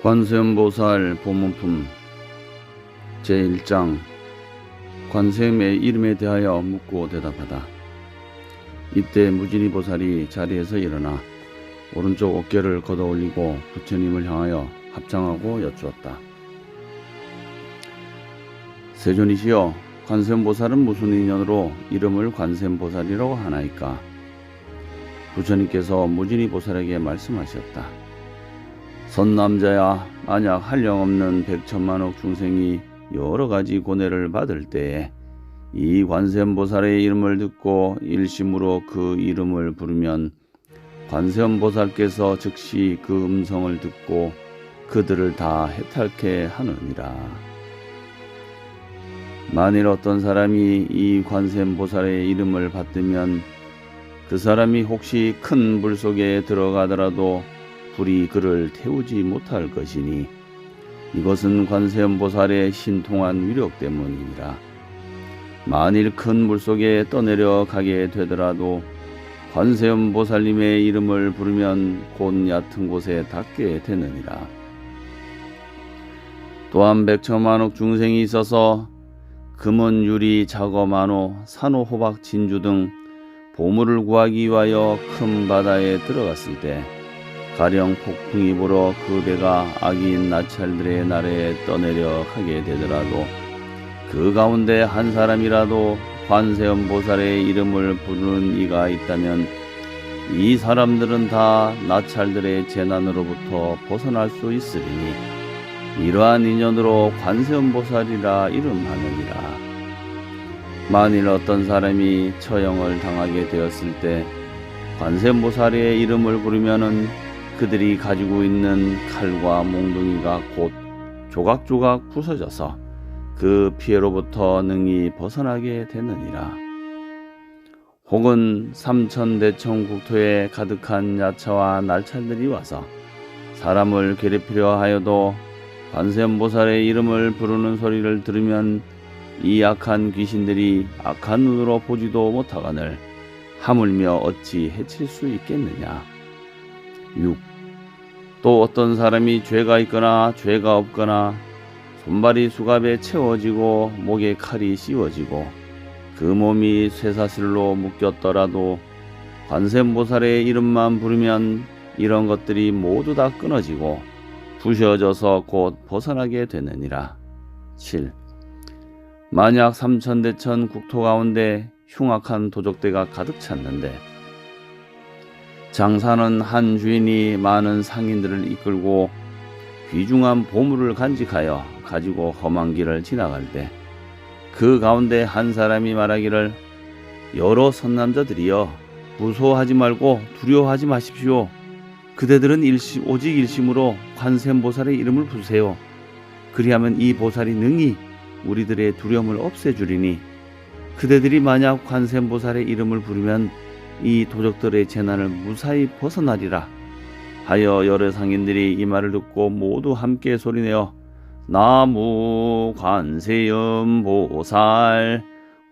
관세음보살 보문품 제1장 관세음의 이름에 대하여 묻고 대답하다. 이때 무진이보살이 자리에서 일어나 오른쪽 어깨를 걷어 올리고 부처님을 향하여 합장하고 여쭈었다. 세존이시여, 관세음보살은 무슨 인연으로 이름을 관세음보살이라고 하나이까? 부처님께서 무진이보살에게 말씀하셨다. 선남자야, 만약 한량없는 백천만억 중생이 여러가지 고뇌를 받을 때에 이 관세음보살의 이름을 듣고 일심으로 그 이름을 부르면 관세음보살께서 즉시 그 음성을 듣고 그들을 다 해탈케 하느니라. 만일 어떤 사람이 이 관세음보살의 이름을 받들면 그 사람이 혹시 큰 불 속에 들어가더라도 불이 그를 태우지 못할 것이니 이것은 관세음보살의 신통한 위력 때문이니라. 만일 큰 물속에 떠내려 가게 되더라도 관세음보살님의 이름을 부르면 곧 얕은 곳에 닿게 되느니라. 또한 백천만억 중생이 있어서 금은, 유리, 자거, 만호, 산호, 호박, 진주 등 보물을 구하기 위하여 큰 바다에 들어갔을 때 가령 폭풍이 불어 그 배가 악인 나찰들의 나라에 떠내려 가게 되더라도 그 가운데 한 사람이라도 관세음보살의 이름을 부르는 이가 있다면 이 사람들은 다 나찰들의 재난으로부터 벗어날 수 있으리니 이러한 인연으로 관세음보살이라 이름하느니라. 만일 어떤 사람이 처형을 당하게 되었을 때 관세음보살의 이름을 부르면은 그들이 가지고 있는 칼과 몽둥이가 곧 조각조각 부서져서 그 피해로부터 능히 벗어나게 되느니라. 혹은 삼천대천 국토에 가득한 야차와 날찰들이 와서 사람을 괴롭히려 하여도 관세음보살의 이름을 부르는 소리를 들으면 이 악한 귀신들이 악한 눈으로 보지도 못하거늘 하물며 어찌 해칠 수 있겠느냐. 6. 또 어떤 사람이 죄가 있거나 죄가 없거나 손발이 수갑에 채워지고 목에 칼이 씌워지고 그 몸이 쇠사슬로 묶였더라도 관세음보살의 이름만 부르면 이런 것들이 모두 다 끊어지고 부셔져서 곧 벗어나게 되느니라. 7. 만약 삼천대천 국토 가운데 흉악한 도적대가 가득 찼는데 장사는 한 주인이 많은 상인들을 이끌고 귀중한 보물을 간직하여 가지고 험한 길을 지나갈 때 그 가운데 한 사람이 말하기를 여러 선남자들이여, 무서워하지 말고 두려워하지 마십시오. 그대들은 오직 일심으로 관세음보살의 이름을 부르세요. 그리하면 이 보살이 능히 우리들의 두려움을 없애주리니 그대들이 만약 관세음보살의 이름을 부르면 이 도적들의 재난을 무사히 벗어나리라 하여 여러 상인들이 이 말을 듣고 모두 함께 소리내어 나무 관세음보살,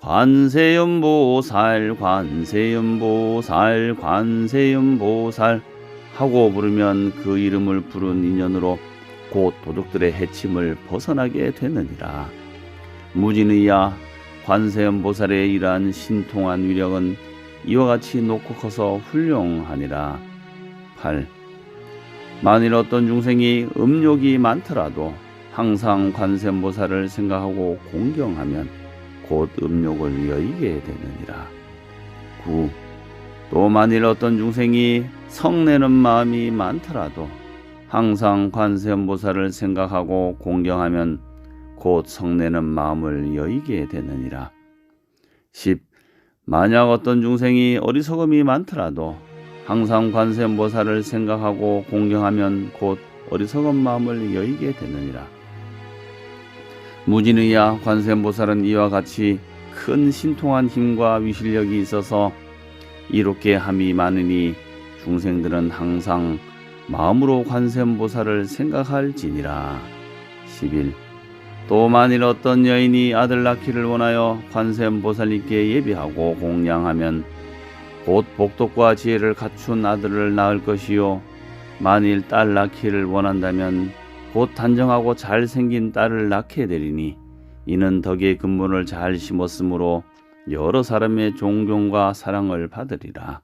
관세음보살, 관세음보살, 관세음보살 하고 부르면 그 이름을 부른 인연으로 곧 도적들의 해침을 벗어나게 되느니라. 무진의야, 관세음보살의 이러한 신통한 위력은 이와 같이 높고 커서 훌륭하니라. 8. 만일 어떤 중생이 음욕이 많더라도 항상 관세음보살을 생각하고 공경하면 곧 음욕을 여의게 되느니라. 9. 또 만일 어떤 중생이 성내는 마음이 많더라도 항상 관세음보살을 생각하고 공경하면 곧 성내는 마음을 여의게 되느니라. 10. 만약 어떤 중생이 어리석음이 많더라도 항상 관세음보살을 생각하고 공경하면 곧 어리석은 마음을 여의게 되느니라. 무진의야, 관세음보살은 이와 같이 큰 신통한 힘과 위실력이 있어서 이롭게 함이 많으니 중생들은 항상 마음으로 관세음보살을 생각할지니라. 11. 또 만일 어떤 여인이 아들 낳기를 원하여 관세음보살님께 예비하고 공양하면 곧 복덕과 지혜를 갖춘 아들을 낳을 것이요, 만일 딸 낳기를 원한다면 곧 단정하고 잘생긴 딸을 낳게 되리니 이는 덕의 근본을 잘 심었으므로 여러 사람의 존경과 사랑을 받으리라.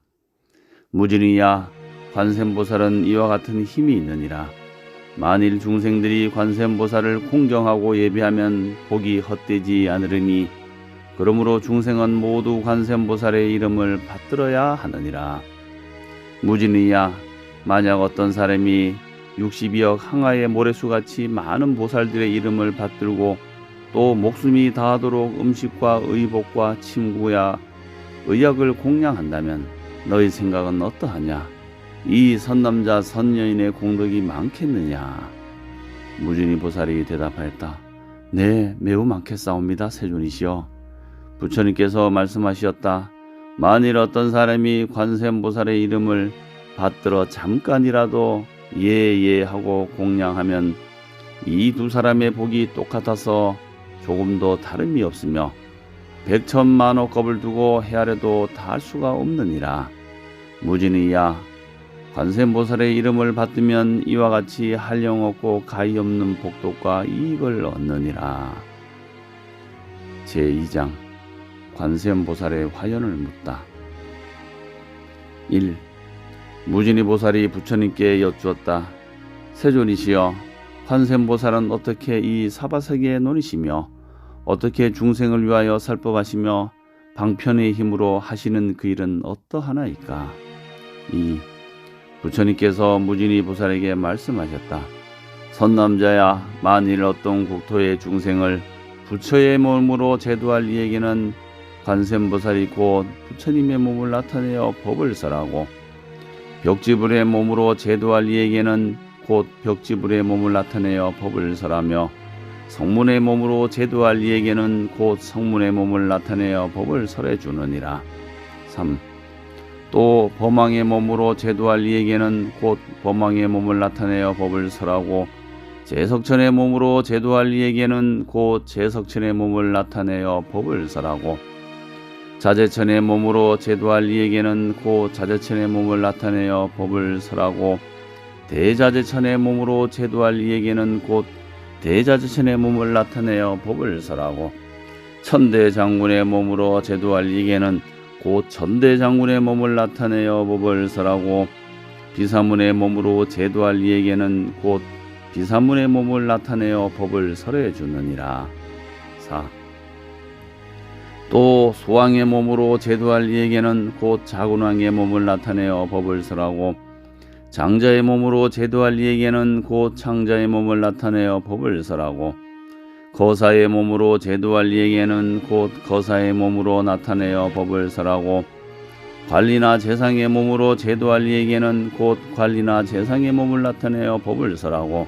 무진이야 관세음보살은 이와 같은 힘이 있느니라. 만일 중생들이 관세음보살을 공경하고 예배하면 복이 헛되지 않으리니 그러므로 중생은 모두 관세음보살의 이름을 받들어야 하느니라. 무진이야 만약 어떤 사람이 62억 항아의 모래수같이 많은 보살들의 이름을 받들고 또 목숨이 다하도록 음식과 의복과 침구야 의약을 공양한다면 너희 생각은 어떠하냐? 이 선남자 선여인의 공덕이 많겠느냐? 무진이 보살이 대답하였다. 네, 매우 많겠사옵니다, 세존이시여. 부처님께서 말씀하셨다. 만일 어떤 사람이 관세음보살의 이름을 받들어 잠깐이라도 예예 하고 공양하면 이 두 사람의 복이 똑같아서 조금도 다름이 없으며 백천만억 겁을 두고 헤아려도 다할 수가 없느니라. 무진이야 관세음보살의 이름을 받들면 이와 같이 한량없고 가히 없는 복덕과 이익을 얻느니라. 제2장 관세음보살의 화연을 묻다. 1. 무진이 보살이 부처님께 여쭈었다. 세존이시여, 관세음보살은 어떻게 이 사바세계에 논이시며 어떻게 중생을 위하여 살법하시며 방편의 힘으로 하시는 그 일은 어떠하나이까? 2. 부처님께서 무진이 보살에게 말씀하셨다. 선남자야, 만일 어떤 국토의 중생을 부처의 몸으로 제도할 이에게는 관세음보살이 곧 부처님의 몸을 나타내어 법을 설하고 벽지불의 몸으로 제도할 이에게는 곧 벽지불의 몸을 나타내어 법을 설하며 성문의 몸으로 제도할 이에게는 곧 성문의 몸을 나타내어 법을 설해 주느니라. 3. 또 범왕의 몸으로 제도할 이에게는 곧 범왕의 몸을 나타내어 법을 설하고 제석천의 몸으로 제도할 이에게는 곧 제석천의 몸을 나타내어 법을 설하고 자재천의 몸으로 제도할 이에게는 곧 자재천의 몸을 나타내어 법을 설하고 대자재천의 몸으로 제도할 이에게는 곧 대자재천의 몸을 나타내어 법을 설하고 천대장군의 몸으로 제도할 이에게는 곧 천대장군의 몸을 나타내어 법을 설하고 비사문의 몸으로 제도할 이에게는 곧 비사문의 몸을 나타내어 법을 설해 주느니라. 4. 또 소왕의 몸으로 제도할 이에게는 곧 자군왕의 몸을 나타내어 법을 설하고 장자의 몸으로 제도할 이에게는 곧 창자의 몸을 나타내어 법을 설하고 거사의 몸으로 제도할 이에게는 곧 거사의 몸으로 나타내어 법을 설하고 관리나 재상의 몸으로 제도할 이에게는 곧 관리나 재상의 몸을 나타내어 법을 설하고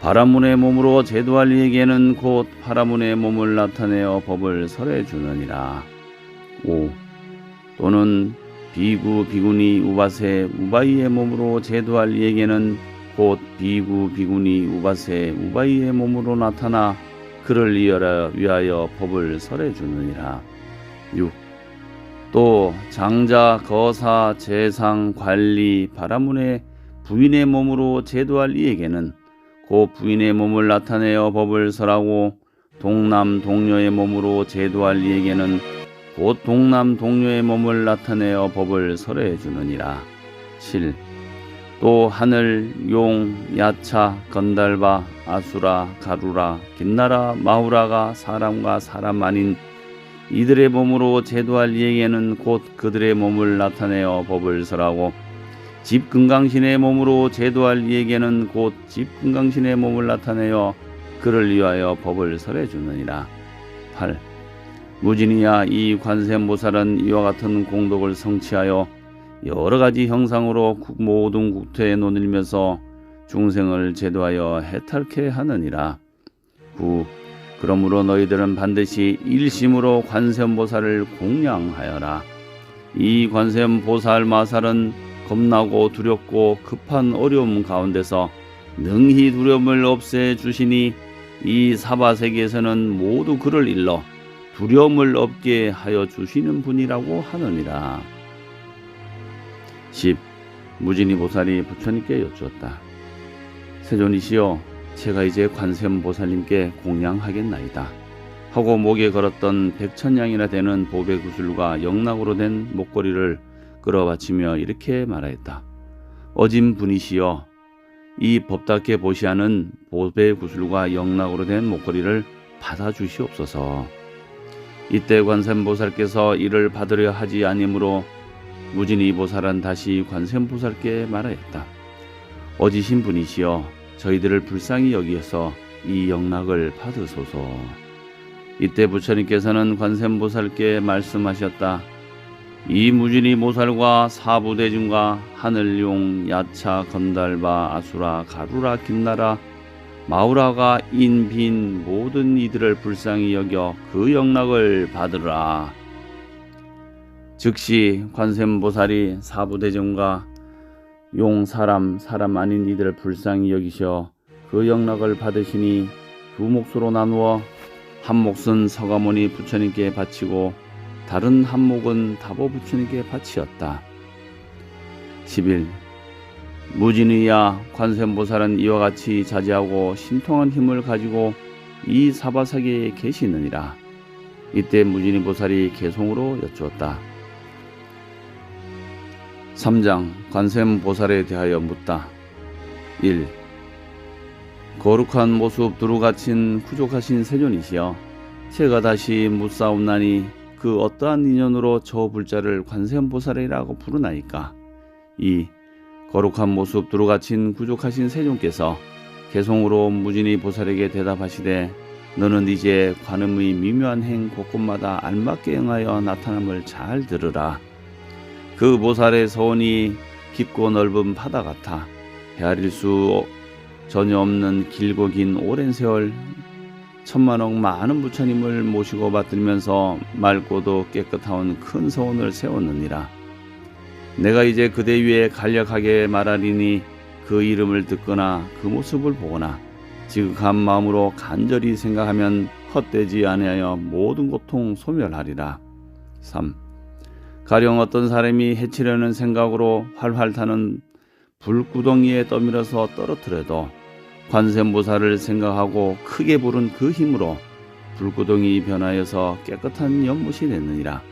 바라문의 몸으로 제도할 이에게는 곧 바라문의 몸을 나타내어 법을 설해 주느니라. 5. 또는 비구 비구니 우바세 우바이의 몸으로 제도할 이에게는 곧 비구 비구니 우바세 우바이의 몸으로 나타나 그를 위하여 법을 설해 주느니라. 6. 또 장자 거사 재상 관리 바라문의 부인의 몸으로 제도할 이에게는 곧 부인의 몸을 나타내어 법을 설하고 동남 동녀의 몸으로 제도할 이에게는 곧 동남 동녀의 몸을 나타내어 법을 설해 주느니라. 7. 또 하늘, 용, 야차, 건달바, 아수라, 가루라, 긴나라, 마후라가 사람과 사람 아닌 이들의 몸으로 제도할 이에게는 곧 그들의 몸을 나타내어 법을 설하고 집금강신의 몸으로 제도할 이에게는 곧 집금강신의 몸을 나타내어 그를 위하여 법을 설해 주느니라. 8. 무진이야, 이 관세음보살은 이와 같은 공덕을 성취하여 여러 가지 형상으로 모든 국토에 논일면서 중생을 제도하여 해탈케 하느니라. 9. 그러므로 너희들은 반드시 일심으로 관세음보살을 공양하여라. 이 관세음보살 마살은 겁나고 두렵고 급한 어려움 가운데서 능히 두려움을 없애 주시니 이 사바세계에서는 모두 그를 일러 두려움을 없게 하여 주시는 분이라고 하느니라. 10. 무진이 보살이 부처님께 여쭈었다. 세존이시여, 제가 이제 관세음보살님께 공양하겠나이다 하고 목에 걸었던 100,000냥이나 되는 보배 구슬과 영락으로 된 목걸이를 끌어바치며 이렇게 말하였다. 어진 분이시여, 이 법답게 보시하는 보배 구슬과 영락으로 된 목걸이를 받아주시옵소서. 이때 관세음보살께서 이를 받으려 하지 아니므로 무진이 보살은 다시 관세음보살께 말하였다. 어지신 분이시여, 저희들을 불쌍히 여기어서 이 영락을 받으소서. 이때 부처님께서는 관세음보살께 말씀하셨다. 이 무진이 보살과 사부대중과 하늘용, 야차, 건달바, 아수라, 가루라, 김나라, 마우라가 인빈 모든 이들을 불쌍히 여겨 그 영락을 받으라. 즉시 관세음보살이 사부대중과 용, 사람 아닌 이들을 불쌍히 여기셔 그 영락을 받으시니 두 몫으로 나누어 한 몫은 서가모니 부처님께 바치고 다른 한 몫은 다보 부처님께 바치었다. 11. 무진의야, 관세음보살은 이와 같이 자제하고 신통한 힘을 가지고 이 사바사계에 계시느니라. 이때 무진의 보살이 개송으로 여쭈었다. 3장 관세음보살에 대하여 묻다. 1. 거룩한 모습 두루갇힌 후족하신 세존이시여, 제가 다시 묻사옵나니 그 어떠한 인연으로 저 불자를 관세음보살이라고 부르나이까. 2. 거룩한 모습 두루갇힌 구족하신 세존께서 개송으로 무진의 보살에게 대답하시되, 너는 이제 관음의 미묘한 행 곳곳마다 알맞게 응하여 나타남을 잘 들으라. 그 보살의 서원이 깊고 넓은 바다 같아 헤아릴 수 전혀 없는 길고 긴 오랜 세월 천만억 많은 부처님을 모시고 받들면서 맑고도 깨끗하온 큰 서원을 세웠느니라. 내가 이제 그대 위에 간략하게 말하리니 그 이름을 듣거나 그 모습을 보거나 지극한 마음으로 간절히 생각하면 헛되지 아니하여 모든 고통 소멸하리라. 3. 가령 어떤 사람이 해치려는 생각으로 활활 타는 불구덩이에 떠밀어서 떨어뜨려도 관세음보살을 생각하고 크게 부른 그 힘으로 불구덩이 변하여서 깨끗한 연못이 됐느니라.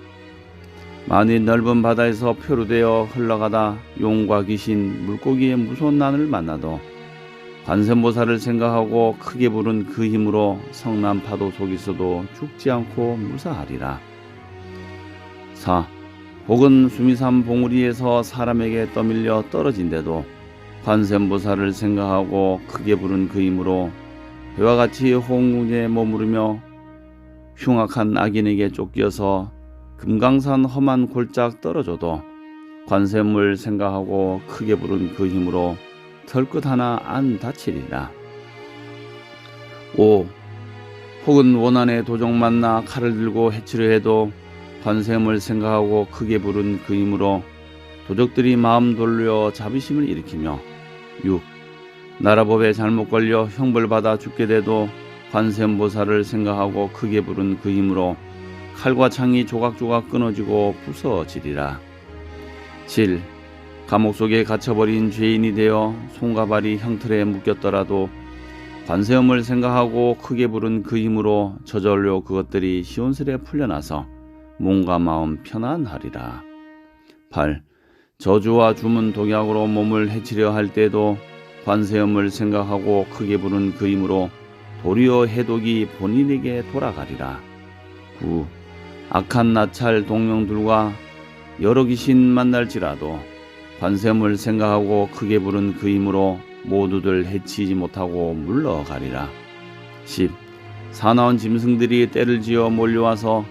만일 넓은 바다에서 표류되어 흘러가다 용과 귀신, 물고기의 무서운 난을 만나도 관세음보살을 생각하고 크게 부른 그 힘으로 성난 파도 속에서도 죽지 않고 무사하리라. 4. 혹은 수미산 봉우리에서 사람에게 떠밀려 떨어진데도 관세음보살을 생각하고 크게 부른 그 힘으로 배와 같이 홍궁에 머무르며 흉악한 악인에게 쫓겨서 금강산 험한 골짝 떨어져도 관세음을 생각하고 크게 부른 그 힘으로 털끝 하나 안 다치리라. 5. 혹은 원한에 도적 만나 칼을 들고 해치려 해도 관세음을 생각하고 크게 부른 그 힘으로 도적들이 마음 돌려 자비심을 일으키며 6. 나라법에 잘못 걸려 형벌받아 죽게 돼도 관세음보살을 생각하고 크게 부른 그 힘으로 칼과 창이 조각조각 끊어지고 부서지리라. 7. 감옥 속에 갇혀버린 죄인이 되어 손과 발이 형틀에 묶였더라도 관세음을 생각하고 크게 부른 그 힘으로 저절로 그것들이 시원스레 풀려나서 몸과 마음 편안하리라. 8. 저주와 주문 독약으로 몸을 해치려 할 때도 관세음을 생각하고 크게 부른 그 힘으로 도리어 해독이 본인에게 돌아가리라. 9. 악한 나찰 동령들과 여러 귀신 만날지라도 관세음을 생각하고 크게 부른 그 힘으로 모두들 해치지 못하고 물러가리라. 10. 사나운 짐승들이 떼를 지어 몰려와서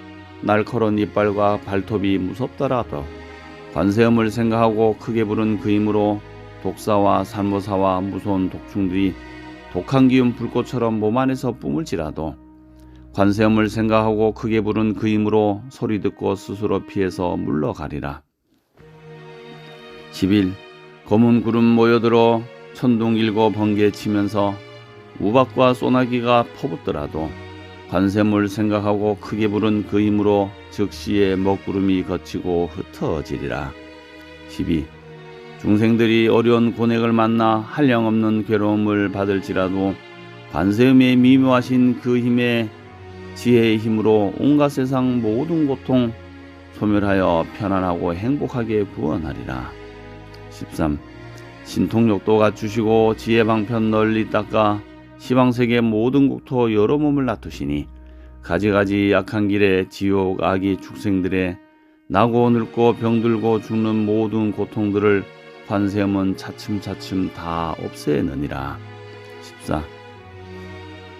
날카로운 이빨과 발톱이 무섭더라도 관세음을 생각하고 크게 부른 그 힘으로 독사와 산모사와 무서운 독충들이 독한 기운 불꽃처럼 몸 안에서 뿜을지라도 관세음을 생각하고 크게 부른 그 힘으로 소리 듣고 스스로 피해서 물러가리라. 11. 검은 구름 모여들어 천둥 일고 번개 치면서 우박과 소나기가 퍼붓더라도 관세음을 생각하고 크게 부른 그 힘으로 즉시에 먹구름이 거치고 흩어지리라. 12. 중생들이 어려운 고뇌를 만나 한량없는 괴로움을 받을지라도 관세음의 미묘하신 그 힘의 지혜의 힘으로 온갖 세상 모든 고통 소멸하여 편안하고 행복하게 구원하리라. 13. 신통력도 갖추시고 지혜방편 널리 닦아 시방세계 모든 국토 여러 몸을 놔두시니 가지가지 약한 길에 지옥 악이 축생들의 나고 늙고 병들고 죽는 모든 고통들을 관세음은 차츰차츰 다 없애느니라. 14.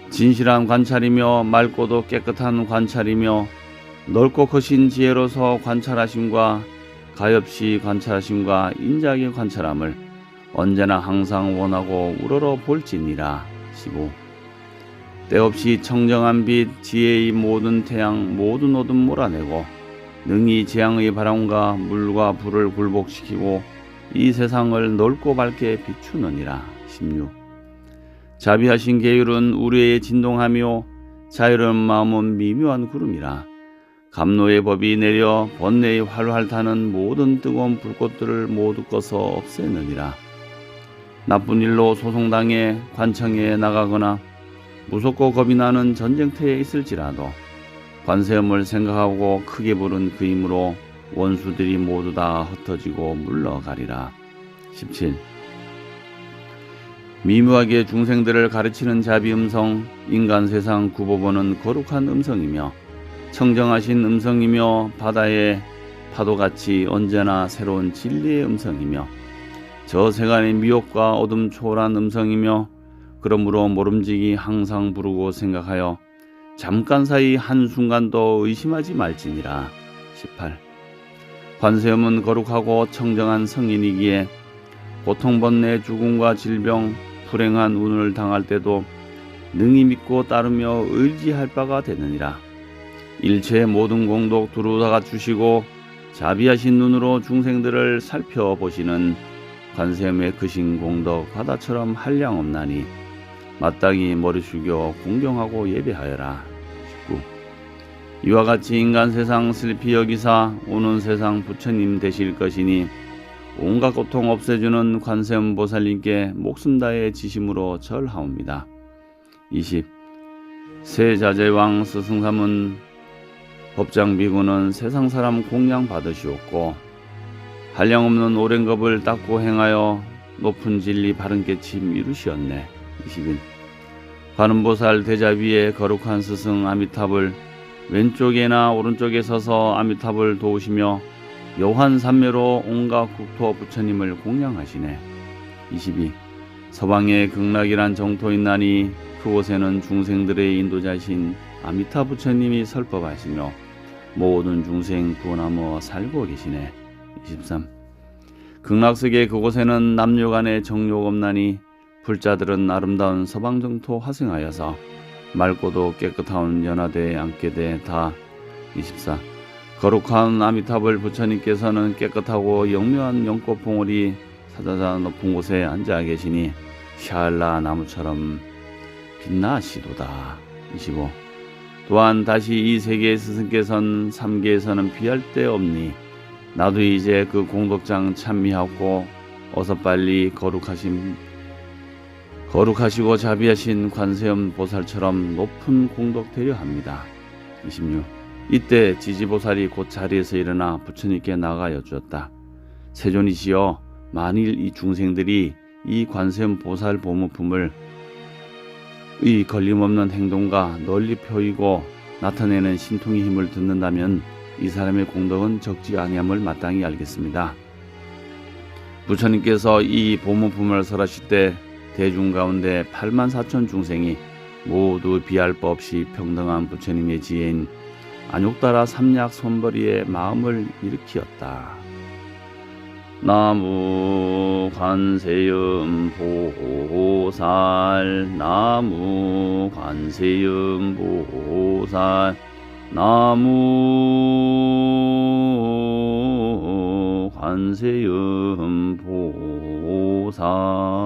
진실한 관찰이며 맑고도 깨끗한 관찰이며 넓고 크신 지혜로서 관찰하심과 가엾이 관찰하심과 인자하게 관찰함을 언제나 항상 원하고 우러러 볼지니라. 15. 때없이 청정한 빛 지혜의 모든 태양 모든 어둠 몰아내고 능히 재앙의 바람과 물과 불을 굴복시키고 이 세상을 넓고 밝게 비추느니라. 16. 자비하신 계율은 우리의 진동하며 자유로운 마음은 미묘한 구름이라. 감노의 법이 내려 번뇌의 활활 타는 모든 뜨거운 불꽃들을 모두 꺼서 없애느니라. 나쁜 일로 소송당해 관청에 나가거나 무섭고 겁이 나는 전쟁터에 있을지라도 관세음을 생각하고 크게 부른 그 힘으로 원수들이 모두 다 흩어지고 물러가리라. 17. 미묘하게 중생들을 가르치는 자비 음성, 인간 세상 구보보는 거룩한 음성이며 청정하신 음성이며 바다의 파도같이 언제나 새로운 진리의 음성이며 저 세간의 미혹과 어둠 초월한 음성이며 그러므로 모름지기 항상 부르고 생각하여 잠깐 사이 한순간도 의심하지 말지니라. 18. 관세음은 거룩하고 청정한 성인이기에 고통번뇌 죽음과 질병 불행한 운을 당할 때도 능히 믿고 따르며 의지할 바가 되느니라. 일체의 모든 공덕 두루다가 주시고 자비하신 눈으로 중생들을 살펴보시는 관세음의 크신 공덕 바다처럼 한량없나니 마땅히 머리 숙여 공경하고 예배하여라. 19. 이와 같이 인간 세상 슬피 여기사 오는 세상 부처님 되실 것이니 온갖 고통 없애주는 관세음 보살님께 목숨 다해 지심으로 절하옵니다. 20. 세자제왕 스승삼은 법장비구는 세상 사람 공양 받으시옵고 한량없는 오랜 겁을 닦고 행하여 높은 진리 바른 깨침 이루시었네. 21. 관음보살 대자 위에 거룩한 스승 아미탑을 왼쪽에나 오른쪽에 서서 아미탑을 도우시며 여환 삼매로 온갖 국토 부처님을 공양하시네. 22. 서방에 극락이란 정토 있나니 그곳에는 중생들의 인도자신 아미타 부처님이 설법하시며 모든 중생 구원하며 살고 계시네. 23. 극락세계 그곳에는 남녀간의 정욕 없나니 불자들은 아름다운 서방정토 화생하여서 맑고도 깨끗한 연화대에 앉게 돼 다. 24. 거룩한 아미타불 부처님께서는 깨끗하고 영묘한 연꽃 봉우리 사자자 높은 곳에 앉아 계시니 샤알라 나무처럼 빛나시도다. 25. 또한 다시 이 세계의 스승께서는 삼계에서는 비할 데 없니 나도 이제 그 공덕장 찬미하고 어서 빨리 거룩하시고 자비하신 관세음 보살처럼 높은 공덕 되려 합니다. 26. 이때 지지보살이 곧 자리에서 일어나 부처님께 나가 여쭈었다. 세존이시여, 만일 이 중생들이 이 관세음 보살 보문품을 이 걸림없는 행동과 널리 펴이고 나타내는 신통의 힘을 듣는다면 이 사람의 공덕은 적지 아니함을 마땅히 알겠습니다. 부처님께서 이 보문품을 설하실 때 대중 가운데 84,000 중생이 모두 비할 바 없이 평등한 부처님의 지혜인 안욕따라 삼약 손벌이의 마음을 일으키었다. 나무 관세음 보살, 나무 관세음 보살, 나무 관세음 보살.